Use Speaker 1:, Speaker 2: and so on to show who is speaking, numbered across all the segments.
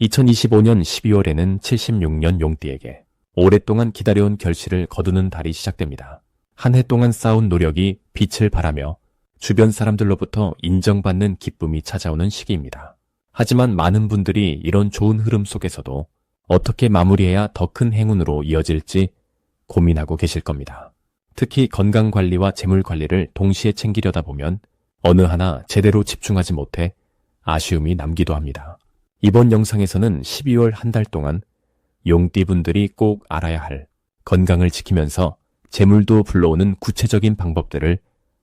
Speaker 1: 2025년 12월에는 76년 용띠에게 오랫동안 기다려온 결실을 거두는 달이 시작됩니다. 한 해 동안 쌓은 노력이 빛을 발하며 주변 사람들로부터 인정받는 기쁨이 찾아오는 시기입니다. 하지만 많은 분들이 이런 좋은 흐름 속에서도 어떻게 마무리해야 더 큰 행운으로 이어질지 고민하고 계실 겁니다. 특히 건강관리와 재물관리를 동시에 챙기려다 보면 어느 하나 제대로 집중하지 못해 아쉬움이 남기도 합니다. 이번 영상에서는 12월 한 달 동안 용띠분들이 꼭 알아야 할 건강을 지키면서 재물도 불러오는 구체적인 방법들을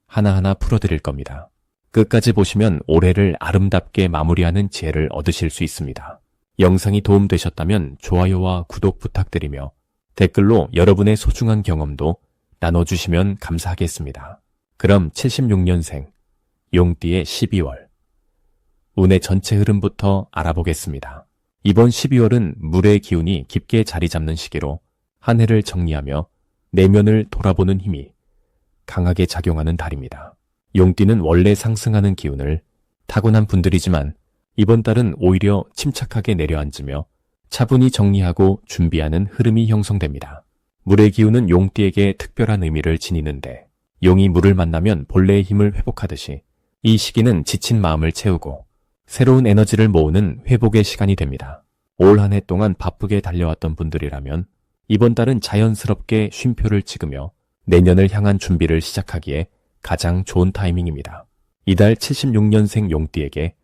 Speaker 1: 하나하나 풀어드릴 겁니다. 끝까지 보시면 올해를 아름답게 마무리하는 지혜를 얻으실 수 있습니다. 영상이 도움되셨다면 좋아요와 구독 부탁드리며 댓글로 여러분의 소중한 경험도 나눠주시면 감사하겠습니다. 그럼 76년생 용띠의 12월 운의 전체 흐름부터 알아보겠습니다. 이번 12월은 물의 기운이 깊게 자리 잡는 시기로 한 해를 정리하며 내면을 돌아보는 힘이 강하게 작용하는 달입니다. 용띠는 원래 상승하는 기운을 타고난 분들이지만 이번 달은 오히려 침착하게 내려앉으며 차분히 정리하고 준비하는 흐름이 형성됩니다. 물의 기운은 용띠에게 특별한 의미를 지니는데 용이 물을 만나면 본래의 힘을 회복하듯이 이 시기는 지친 마음을 채우고 새로운 에너지를 모으는 회복의 시간이 됩니다. 올 한 해 동안 바쁘게 달려왔던 분들이라면 이번 달은 자연스럽게 쉼표를 찍으며 내년을 향한 준비를 시작하기에 가장 좋은 타이밍입니다. 이달 76년생 용띠에게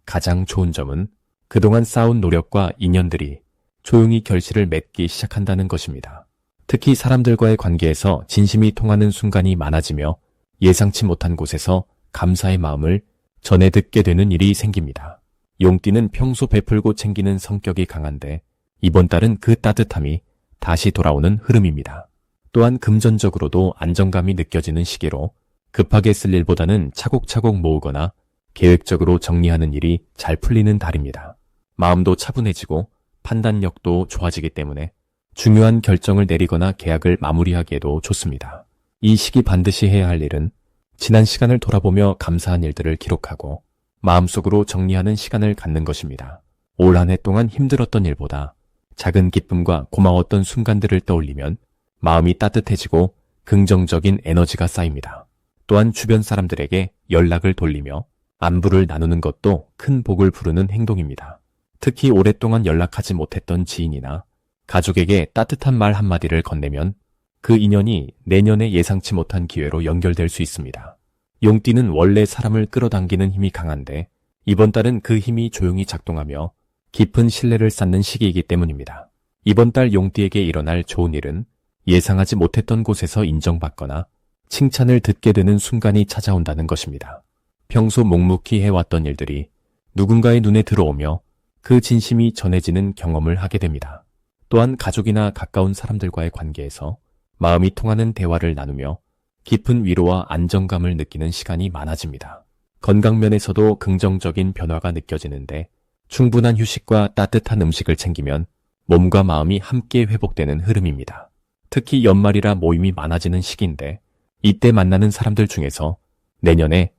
Speaker 1: 가장 좋은 점은 그동안 쌓은 노력과 인연들이 조용히 결실을 맺기 시작한다는 것입니다. 특히 사람들과의 관계에서 진심이 통하는 순간이 많아지며 예상치 못한 곳에서 감사의 마음을 전해 듣게 되는 일이 생깁니다. 용띠는 평소 베풀고 챙기는 성격이 강한데 이번 달은 그 따뜻함이 다시 돌아오는 흐름입니다. 또한 금전적으로도 안정감이 느껴지는 시기로 급하게 쓸 일보다는 차곡차곡 모으거나 계획적으로 정리하는 일이 잘 풀리는 달입니다. 마음도 차분해지고 판단력도 좋아지기 때문에 중요한 결정을 내리거나 계약을 마무리하기에도 좋습니다. 이 시기 반드시 해야 할 일은 지난 시간을 돌아보며 감사한 일들을 기록하고 마음속으로 정리하는 시간을 갖는 것입니다. 올 한 해 동안 힘들었던 일보다 작은 기쁨과 고마웠던 순간들을 떠올리면 마음이 따뜻해지고 긍정적인 에너지가 쌓입니다. 또한 주변 사람들에게 연락을 돌리며 안부를 나누는 것도 큰 복을 부르는 행동입니다. 특히 오랫동안 연락하지 못했던 지인이나 가족에게 따뜻한 말 한마디를 건네면 그 인연이 내년에 예상치 못한 기회로 연결될 수 있습니다. 용띠는 원래 사람을 끌어당기는 힘이 강한데 이번 달은 그 힘이 조용히 작동하며 깊은 신뢰를 쌓는 시기이기 때문입니다. 이번 달 용띠에게 일어날 좋은 일은 예상하지 못했던 곳에서 인정받거나 칭찬을 듣게 되는 순간이 찾아온다는 것입니다. 평소 묵묵히 해왔던 일들이 누군가의 눈에 들어오며 그 진심이 전해지는 경험을 하게 됩니다. 또한 가족이나 가까운 사람들과의 관계에서 마음이 통하는 대화를 나누며 깊은 위로와 안정감을 느끼는 시간이 많아집니다. 건강면에서도 긍정적인 변화가 느껴지는데 충분한 휴식과 따뜻한 음식을 챙기면 몸과 마음이 함께 회복되는 흐름입니다. 특히 연말이라 모임이 많아지는 시기인데 이때 만나는 사람들 중에서 내년에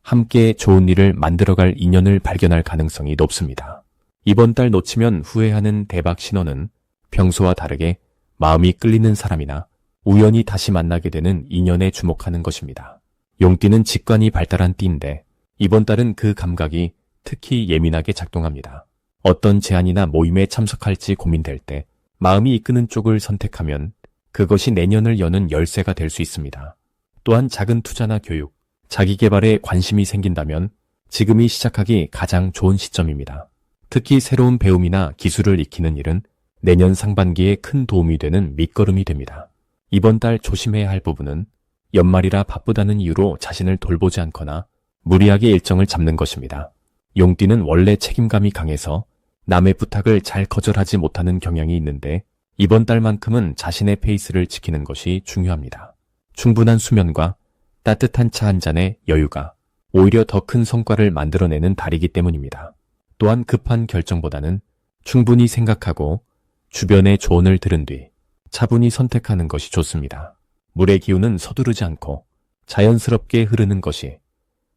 Speaker 1: 함께 좋은 일을 만들어갈 인연을 발견할 가능성이 높습니다. 이번 달 놓치면 후회하는 대박 신호는 평소와 다르게 마음이 끌리는 사람이나 우연히 다시 만나게 되는 인연에 주목하는 것입니다. 용띠는 직관이 발달한 띠인데 이번 달은 그 감각이 특히 예민하게 작동합니다. 어떤 제안이나 모임에 참석할지 고민될 때 마음이 이끄는 쪽을 선택하면 그것이 내년을 여는 열쇠가 될 수 있습니다. 또한 작은 투자나 교육, 자기개발에 관심이 생긴다면 지금이 시작하기 가장 좋은 시점입니다. 특히 새로운 배움이나 기술을 익히는 일은 내년 상반기에 큰 도움이 되는 밑거름이 됩니다. 이번 달 조심해야 할 부분은 연말이라 바쁘다는 이유로 자신을 돌보지 않거나 무리하게 일정을 잡는 것입니다. 용띠는 원래 책임감이 강해서 남의 부탁을 잘 거절하지 못하는 경향이 있는데 이번 달만큼은 자신의 페이스를 지키는 것이 중요합니다. 충분한 수면과 따뜻한 차 한 잔의 여유가 오히려 더 큰 성과를 만들어내는 달이기 때문입니다. 또한 급한 결정보다는 충분히 생각하고 주변의 조언을 들은 뒤 차분히 선택하는 것이 좋습니다. 물의 기운은 서두르지 않고 자연스럽게 흐르는 것이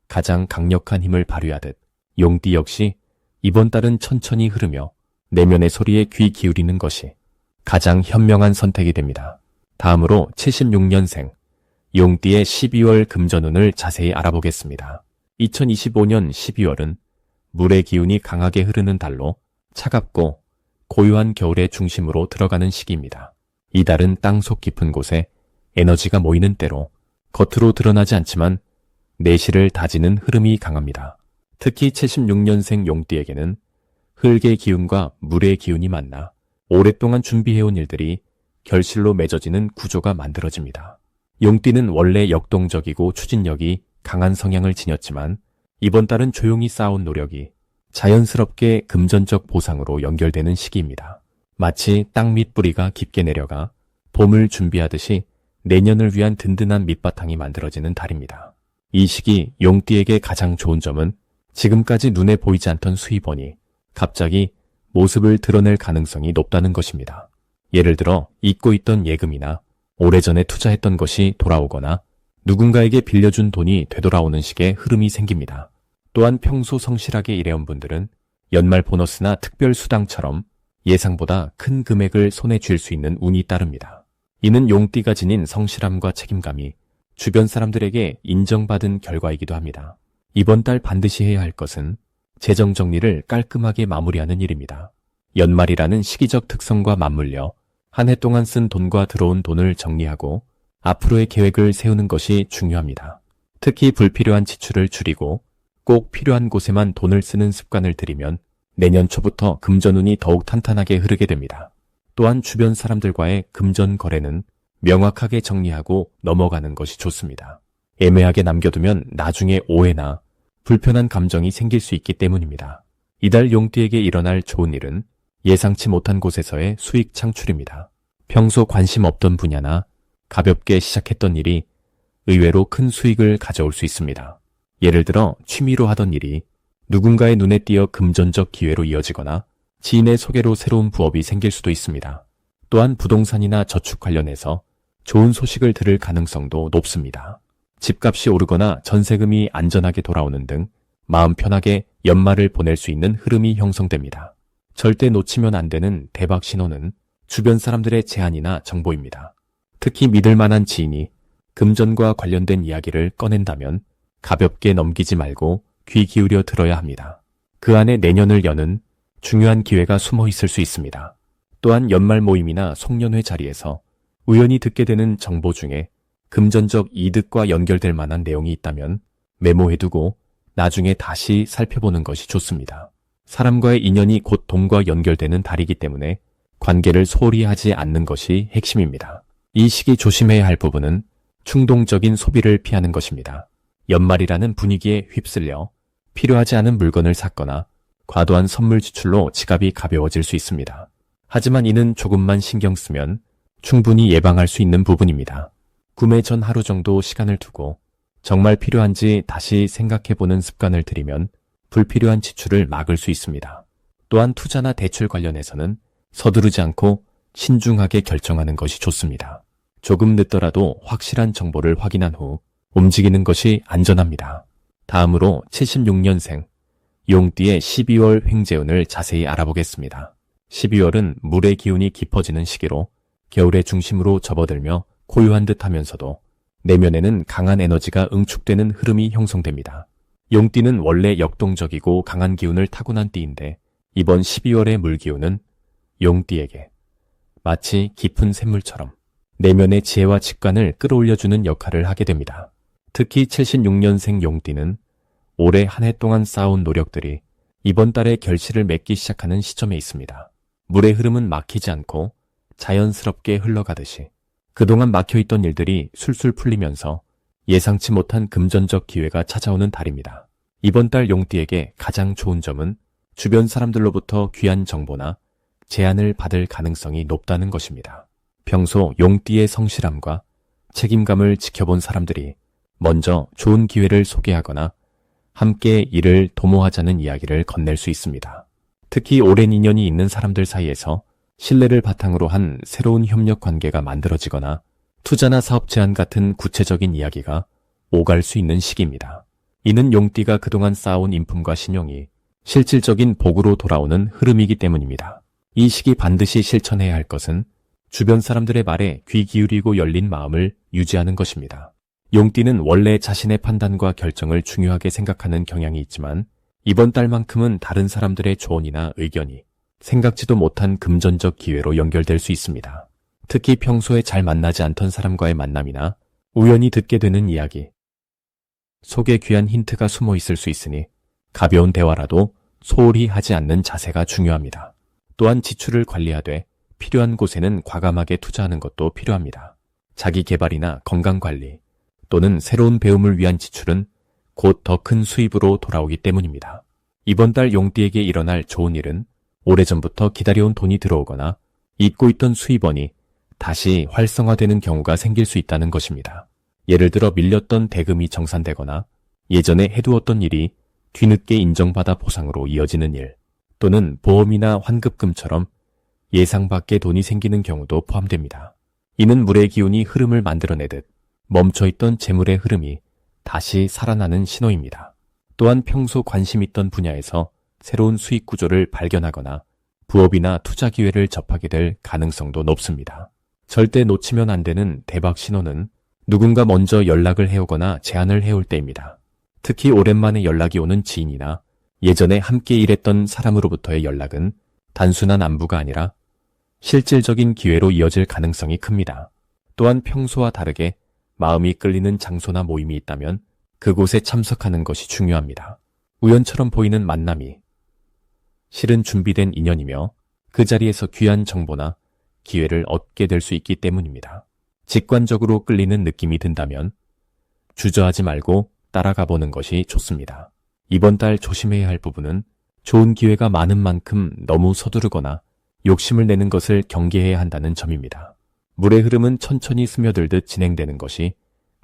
Speaker 1: 가장 강력한 힘을 발휘하듯 용띠 역시 이번 달은 천천히 흐르며 내면의 소리에 귀 기울이는 것이 가장 현명한 선택이 됩니다. 다음으로 76년생 용띠의 12월 금전운을 자세히 알아보겠습니다. 2025년 12월은 물의 기운이 강하게 흐르는 달로 차갑고 고요한 겨울의 중심으로 들어가는 시기입니다. 이 달은 땅속 깊은 곳에 에너지가 모이는 때로 겉으로 드러나지 않지만 내실을 다지는 흐름이 강합니다. 특히 76년생 용띠에게는 흙의 기운과 물의 기운이 만나 오랫동안 준비해온 일들이 결실로 맺어지는 구조가 만들어집니다. 용띠는 원래 역동적이고 추진력이 강한 성향을 지녔지만 이번 달은 조용히 쌓아온 노력이 자연스럽게 금전적 보상으로 연결되는 시기입니다. 마치 땅 밑 뿌리가 깊게 내려가 봄을 준비하듯이 내년을 위한 든든한 밑바탕이 만들어지는 달입니다. 이 시기 용띠에게 가장 좋은 점은 지금까지 눈에 보이지 않던 수입원이 갑자기 모습을 드러낼 가능성이 높다는 것입니다. 예를 들어 잊고 있던 예금이나 오래전에 투자했던 것이 돌아오거나 누군가에게 빌려준 돈이 되돌아오는 식의 흐름이 생깁니다. 또한 평소 성실하게 일해온 분들은 연말 보너스나 특별 수당처럼 예상보다 큰 금액을 손에 쥘 수 있는 운이 따릅니다. 이는 용띠가 지닌 성실함과 책임감이 주변 사람들에게 인정받은 결과이기도 합니다. 이번 달 반드시 해야 할 것은 재정 정리를 깔끔하게 마무리하는 일입니다. 연말이라는 시기적 특성과 맞물려 한 해 동안 쓴 돈과 들어온 돈을 정리하고 앞으로의 계획을 세우는 것이 중요합니다. 특히 불필요한 지출을 줄이고 꼭 필요한 곳에만 돈을 쓰는 습관을 들이면 내년 초부터 금전운이 더욱 탄탄하게 흐르게 됩니다. 또한 주변 사람들과의 금전 거래는 명확하게 정리하고 넘어가는 것이 좋습니다. 애매하게 남겨두면 나중에 오해나 불편한 감정이 생길 수 있기 때문입니다. 이달 용띠에게 일어날 좋은 일은 예상치 못한 곳에서의 수익 창출입니다. 평소 관심 없던 분야나 가볍게 시작했던 일이 의외로 큰 수익을 가져올 수 있습니다. 예를 들어 취미로 하던 일이 누군가의 눈에 띄어 금전적 기회로 이어지거나 지인의 소개로 새로운 부업이 생길 수도 있습니다. 또한 부동산이나 저축 관련해서 좋은 소식을 들을 가능성도 높습니다. 집값이 오르거나 전세금이 안전하게 돌아오는 등 마음 편하게 연말을 보낼 수 있는 흐름이 형성됩니다. 절대 놓치면 안 되는 대박 신호는 주변 사람들의 제안이나 정보입니다. 특히 믿을 만한 지인이 금전과 관련된 이야기를 꺼낸다면 가볍게 넘기지 말고 귀 기울여 들어야 합니다. 그 안에 내년을 여는 중요한 기회가 숨어 있을 수 있습니다. 또한 연말 모임이나 송년회 자리에서 우연히 듣게 되는 정보 중에 금전적 이득과 연결될 만한 내용이 있다면 메모해두고 나중에 다시 살펴보는 것이 좋습니다. 사람과의 인연이 곧 돈과 연결되는 달이기 때문에 관계를 소홀히 하지 않는 것이 핵심입니다. 이 시기 조심해야 할 부분은 충동적인 소비를 피하는 것입니다. 연말이라는 분위기에 휩쓸려 필요하지 않은 물건을 샀거나 과도한 선물 지출로 지갑이 가벼워질 수 있습니다. 하지만 이는 조금만 신경 쓰면 충분히 예방할 수 있는 부분입니다. 구매 전 하루 정도 시간을 두고 정말 필요한지 다시 생각해보는 습관을 들이면 불필요한 지출을 막을 수 있습니다. 또한 투자나 대출 관련해서는 서두르지 않고 신중하게 결정하는 것이 좋습니다. 조금 늦더라도 확실한 정보를 확인한 후 움직이는 것이 안전합니다. 다음으로 76년생 용띠의 12월 횡재운을 자세히 알아보겠습니다. 12월은 물의 기운이 깊어지는 시기로 겨울의 중심으로 접어들며 고요한 듯 하면서도 내면에는 강한 에너지가 응축되는 흐름이 형성됩니다. 용띠는 원래 역동적이고 강한 기운을 타고난 띠인데 이번 12월의 물기운은 용띠에게 마치 깊은 샘물처럼 내면의 지혜와 직관을 끌어올려주는 역할을 하게 됩니다. 특히 76년생 용띠는 올해 한 해 동안 쌓아온 노력들이 이번 달에 결실을 맺기 시작하는 시점에 있습니다. 물의 흐름은 막히지 않고 자연스럽게 흘러가듯이 그동안 막혀있던 일들이 술술 풀리면서 예상치 못한 금전적 기회가 찾아오는 달입니다. 이번 달 용띠에게 가장 좋은 점은 주변 사람들로부터 귀한 정보나 제안을 받을 가능성이 높다는 것입니다. 평소 용띠의 성실함과 책임감을 지켜본 사람들이 먼저 좋은 기회를 소개하거나 함께 일을 도모하자는 이야기를 건넬 수 있습니다. 특히 오랜 인연이 있는 사람들 사이에서 신뢰를 바탕으로 한 새로운 협력 관계가 만들어지거나 투자나 사업 제안 같은 구체적인 이야기가 오갈 수 있는 시기입니다. 이는 용띠가 그동안 쌓아온 인품과 신용이 실질적인 복으로 돌아오는 흐름이기 때문입니다. 이 시기 반드시 실천해야 할 것은 주변 사람들의 말에 귀 기울이고 열린 마음을 유지하는 것입니다. 용띠는 원래 자신의 판단과 결정을 중요하게 생각하는 경향이 있지만 이번 달만큼은 다른 사람들의 조언이나 의견이 생각지도 못한 금전적 기회로 연결될 수 있습니다. 특히 평소에 잘 만나지 않던 사람과의 만남이나 우연히 듣게 되는 이야기 속에 귀한 힌트가 숨어 있을 수 있으니 가벼운 대화라도 소홀히 하지 않는 자세가 중요합니다. 또한 지출을 관리하되 필요한 곳에는 과감하게 투자하는 것도 필요합니다. 자기 개발이나 건강관리 또는 새로운 배움을 위한 지출은 곧 더 큰 수입으로 돌아오기 때문입니다. 이번 달 용띠에게 일어날 좋은 일은 오래전부터 기다려온 돈이 들어오거나 잊고 있던 수입원이 다시 활성화되는 경우가 생길 수 있다는 것입니다. 예를 들어 밀렸던 대금이 정산되거나 예전에 해두었던 일이 뒤늦게 인정받아 보상으로 이어지는 일, 또는 보험이나 환급금처럼 예상 밖의 돈이 생기는 경우도 포함됩니다. 이는 물의 기운이 흐름을 만들어내듯 멈춰있던 재물의 흐름이 다시 살아나는 신호입니다. 또한 평소 관심 있던 분야에서 새로운 수익 구조를 발견하거나 부업이나 투자 기회를 접하게 될 가능성도 높습니다. 절대 놓치면 안 되는 대박 신호는 누군가 먼저 연락을 해오거나 제안을 해올 때입니다. 특히 오랜만에 연락이 오는 지인이나 예전에 함께 일했던 사람으로부터의 연락은 단순한 안부가 아니라 실질적인 기회로 이어질 가능성이 큽니다. 또한 평소와 다르게 마음이 끌리는 장소나 모임이 있다면 그곳에 참석하는 것이 중요합니다. 우연처럼 보이는 만남이 실은 준비된 인연이며 그 자리에서 귀한 정보나 기회를 얻게 될 수 있기 때문입니다. 직관적으로 끌리는 느낌이 든다면 주저하지 말고 따라가 보는 것이 좋습니다. 이번 달 조심해야 할 부분은 좋은 기회가 많은 만큼 너무 서두르거나 욕심을 내는 것을 경계해야 한다는 점입니다. 물의 흐름은 천천히 스며들듯 진행되는 것이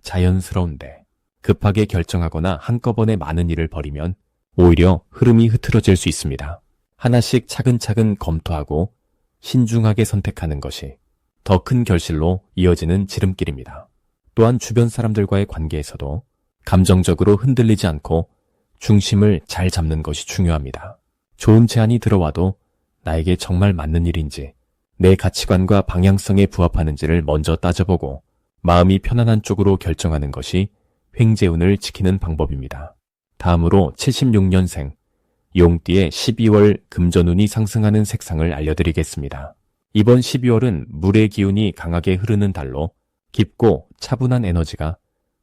Speaker 1: 자연스러운데 급하게 결정하거나 한꺼번에 많은 일을 벌이면 오히려 흐름이 흐트러질 수 있습니다. 하나씩 차근차근 검토하고 신중하게 선택하는 것이 더 큰 결실로 이어지는 지름길입니다. 또한 주변 사람들과의 관계에서도 감정적으로 흔들리지 않고 중심을 잘 잡는 것이 중요합니다. 좋은 제안이 들어와도 나에게 정말 맞는 일인지, 내 가치관과 방향성에 부합하는지를 먼저 따져보고 마음이 편안한 쪽으로 결정하는 것이 횡재운을 지키는 방법입니다. 다음으로 76년생 용띠의 12월 금전운이 상승하는 색상을 알려드리겠습니다. 이번 12월은 물의 기운이 강하게 흐르는 달로 깊고 차분한 에너지가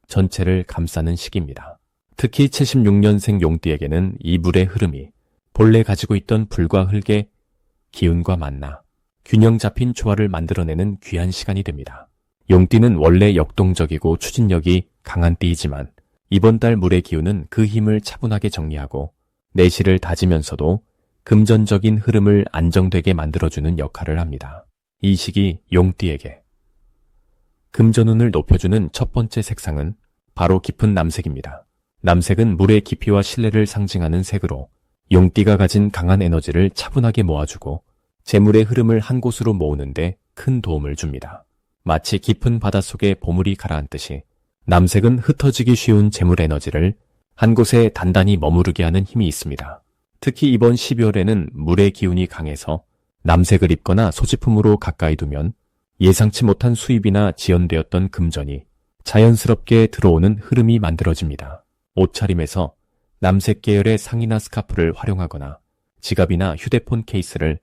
Speaker 1: 전체를 감싸는 시기입니다. 특히 76년생 용띠에게는 이 물의 흐름이 본래 가지고 있던 불과 흙의 기운과 만나 균형 잡힌 조화를 만들어내는 귀한 시간이 됩니다. 용띠는 원래 역동적이고 추진력이 강한 띠이지만 이번 달 물의 기운은 그 힘을 차분하게 정리하고 내실을 다지면서도 금전적인 흐름을 안정되게 만들어주는 역할을 합니다. 이 시기 용띠에게 금전운을 높여주는 첫 번째 색상은 바로 깊은 남색입니다. 남색은 물의 깊이와 신뢰를 상징하는 색으로 용띠가 가진 강한 에너지를 차분하게 모아주고 재물의 흐름을 한 곳으로 모으는데 큰 도움을 줍니다. 마치 깊은 바닷속에 보물이 가라앉듯이 남색은 흩어지기 쉬운 재물 에너지를 한 곳에 단단히 머무르게 하는 힘이 있습니다. 특히 이번 12월에는 물의 기운이 강해서 남색을 입거나 소지품으로 가까이 두면 예상치 못한 수입이나 지연되었던 금전이 자연스럽게 들어오는 흐름이 만들어집니다. 옷차림에서 남색 계열의 상의나 스카프를 활용하거나 지갑이나 휴대폰 케이스를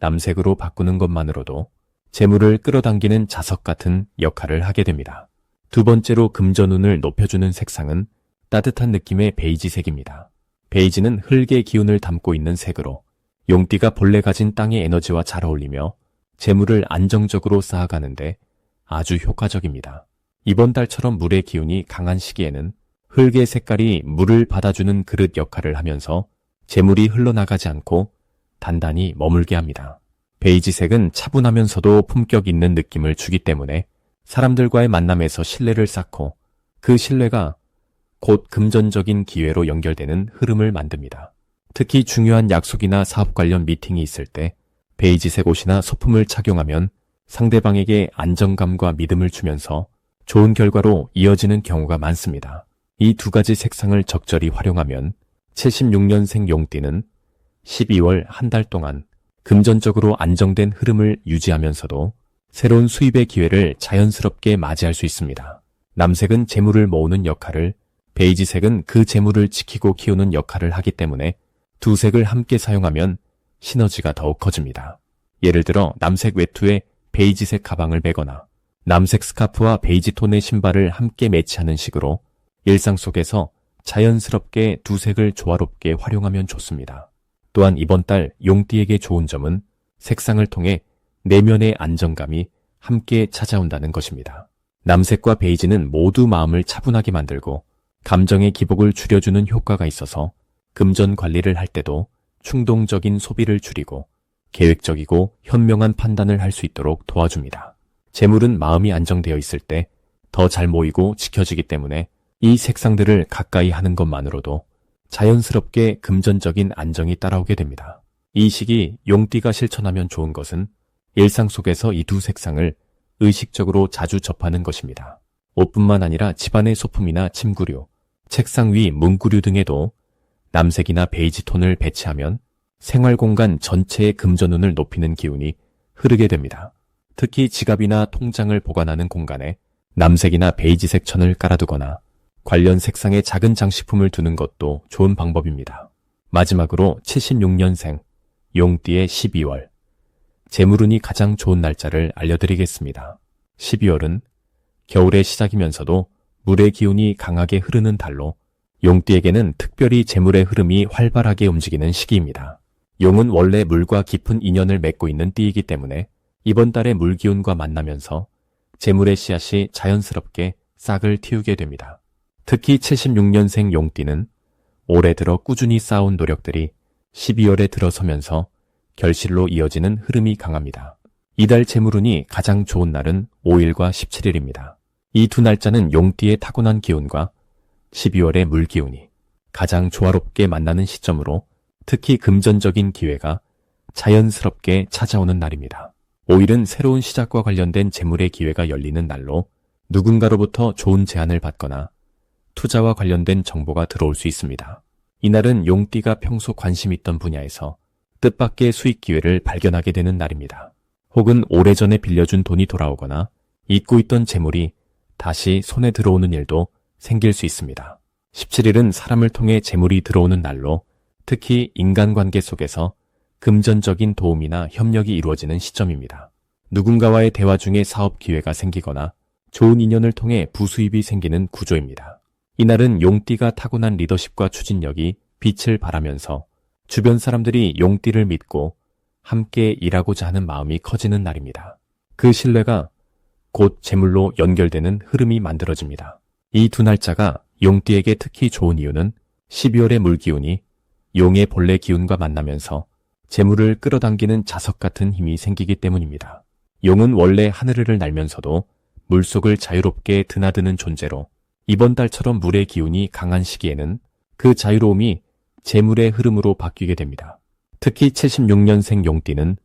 Speaker 1: 남색으로 바꾸는 것만으로도 재물을 끌어당기는 자석 같은 역할을 하게 됩니다. 두 번째로 금전운을 높여주는 색상은 따뜻한 느낌의 베이지색입니다. 베이지는 흙의 기운을 담고 있는 색으로 용띠가 본래 가진 땅의 에너지와 잘 어울리며 재물을 안정적으로 쌓아가는데 아주 효과적입니다. 이번 달처럼 물의 기운이 강한 시기에는 흙의 색깔이 물을 받아주는 그릇 역할을 하면서 재물이 흘러나가지 않고 단단히 머물게 합니다. 베이지색은 차분하면서도 품격 있는 느낌을 주기 때문에 사람들과의 만남에서 신뢰를 쌓고 그 신뢰가 곧 금전적인 기회로 연결되는 흐름을 만듭니다. 특히 중요한 약속이나 사업 관련 미팅이 있을 때 베이지색 옷이나 소품을 착용하면 상대방에게 안정감과 믿음을 주면서 좋은 결과로 이어지는 경우가 많습니다. 이 두 가지 색상을 적절히 활용하면 76년생 용띠는 12월 한 달 동안 금전적으로 안정된 흐름을 유지하면서도 새로운 수입의 기회를 자연스럽게 맞이할 수 있습니다. 남색은 재물을 모으는 역할을, 베이지색은 그 재물을 지키고 키우는 역할을 하기 때문에 두 색을 함께 사용하면 시너지가 더욱 커집니다. 예를 들어 남색 외투에 베이지색 가방을 매거나 남색 스카프와 베이지 톤의 신발을 함께 매치하는 식으로 일상 속에서 자연스럽게 두 색을 조화롭게 활용하면 좋습니다. 또한 이번 달 용띠에게 좋은 점은 색상을 통해 내면의 안정감이 함께 찾아온다는 것입니다. 남색과 베이지는 모두 마음을 차분하게 만들고 감정의 기복을 줄여주는 효과가 있어서 금전 관리를 할 때도 충동적인 소비를 줄이고 계획적이고 현명한 판단을 할 수 있도록 도와줍니다. 재물은 마음이 안정되어 있을 때 더 잘 모이고 지켜지기 때문에 이 색상들을 가까이 하는 것만으로도 자연스럽게 금전적인 안정이 따라오게 됩니다. 이 시기 용띠가 실천하면 좋은 것은 일상 속에서 이 두 색상을 의식적으로 자주 접하는 것입니다. 옷뿐만 아니라 집안의 소품이나 침구류, 책상 위 문구류 등에도 남색이나 베이지 톤을 배치하면 생활공간 전체의 금전운을 높이는 기운이 흐르게 됩니다. 특히 지갑이나 통장을 보관하는 공간에 남색이나 베이지색 천을 깔아두거나 관련 색상의 작은 장식품을 두는 것도 좋은 방법입니다. 마지막으로 76년생 용띠의 12월 재물운이 가장 좋은 날짜를 알려드리겠습니다. 12월은 겨울의 시작이면서도 물의 기운이 강하게 흐르는 달로 용띠에게는 특별히 재물의 흐름이 활발하게 움직이는 시기입니다. 용은 원래 물과 깊은 인연을 맺고 있는 띠이기 때문에 이번 달에 물기운과 만나면서 재물의 씨앗이 자연스럽게 싹을 틔우게 됩니다. 특히 76년생 용띠는 올해 들어 꾸준히 쌓아온 노력들이 12월에 들어서면서 결실로 이어지는 흐름이 강합니다. 이달 재물운이 가장 좋은 날은 5일과 17일입니다. 이 두 날짜는 용띠의 타고난 기운과 12월의 물기운이 가장 조화롭게 만나는 시점으로 특히 금전적인 기회가 자연스럽게 찾아오는 날입니다. 5일은 새로운 시작과 관련된 재물의 기회가 열리는 날로 누군가로부터 좋은 제안을 받거나 투자와 관련된 정보가 들어올 수 있습니다. 이날은 용띠가 평소 관심 있던 분야에서 뜻밖의 수익 기회를 발견하게 되는 날입니다. 혹은 오래전에 빌려준 돈이 돌아오거나 잊고 있던 재물이 다시 손에 들어오는 일도 생길 수 있습니다. 17일은 사람을 통해 재물이 들어오는 날로 특히 인간관계 속에서 금전적인 도움이나 협력이 이루어지는 시점입니다. 누군가와의 대화 중에 사업 기회가 생기거나 좋은 인연을 통해 부수입이 생기는 구조입니다. 이날은 용띠가 타고난 리더십과 추진력이 빛을 발하면서 주변 사람들이 용띠를 믿고 함께 일하고자 하는 마음이 커지는 날입니다. 그 신뢰가 곧 재물로 연결되는 흐름이 만들어집니다. 이 두 날짜가 용띠에게 특히 좋은 이유는 12월의 물기운이 용의 본래 기운과 만나면서 재물을 끌어당기는 자석 같은 힘이 생기기 때문입니다. 용은 원래 하늘을 날면서도 물속을 자유롭게 드나드는 존재로 이번 달처럼 물의 기운이 강한 시기에는 그 자유로움이 재물의 흐름으로 바뀌게 됩니다. 특히 76년생 용띠는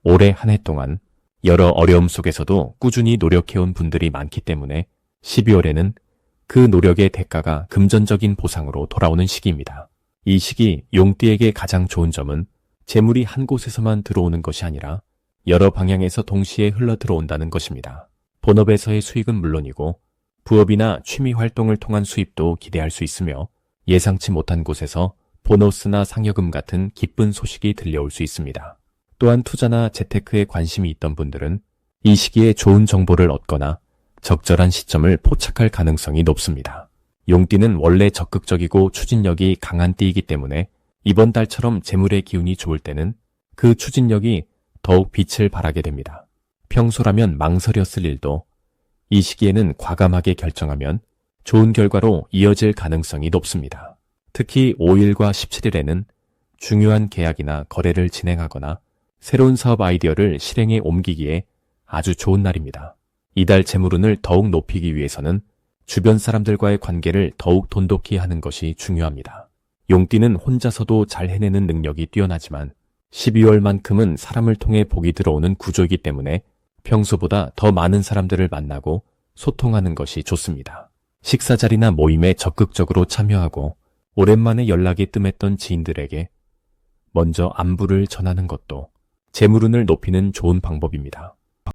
Speaker 1: 올해 한 해 동안 여러 어려움 속에서도 꾸준히 노력해온 분들이 많기 때문에 12월에는 그 노력의 대가가 금전적인 보상으로 돌아오는 시기입니다. 이 시기 용띠에게 가장 좋은 점은 재물이 한 곳에서만 들어오는 것이 아니라 여러 방향에서 동시에 흘러 들어온다는 것입니다. 본업에서의 수익은 물론이고 부업이나 취미 활동을 통한 수입도 기대할 수 있으며 예상치 못한 곳에서 보너스나 상여금 같은 기쁜 소식이 들려올 수 있습니다. 또한 투자나 재테크에 관심이 있던 분들은 이 시기에 좋은 정보를 얻거나 적절한 시점을 포착할 가능성이 높습니다. 용띠는 원래 적극적이고 추진력이 강한 띠이기 때문에 이번 달처럼 재물의 기운이 좋을 때는 그 추진력이 더욱 빛을 발하게 됩니다. 평소라면 망설였을 일도 이 시기에는 과감하게 결정하면 좋은 결과로 이어질 가능성이 높습니다. 특히 5일과 17일에는 중요한 계약이나 거래를 진행하거나 새로운 사업 아이디어를 실행에 옮기기에 아주 좋은 날입니다. 이달 재물운을 더욱 높이기 위해서는 주변 사람들과의 관계를 더욱 돈독히 하는 것이 중요합니다. 용띠는 혼자서도 잘 해내는 능력이 뛰어나지만 12월만큼은 사람을 통해 복이 들어오는 구조이기 때문에 평소보다 더 많은 사람들을 만나고 소통하는 것이 좋습니다. 식사 자리나 모임에 적극적으로 참여하고 오랜만에 연락이 뜸했던 지인들에게 먼저 안부를 전하는 것도 재물운을 높이는 좋은 방법입니다.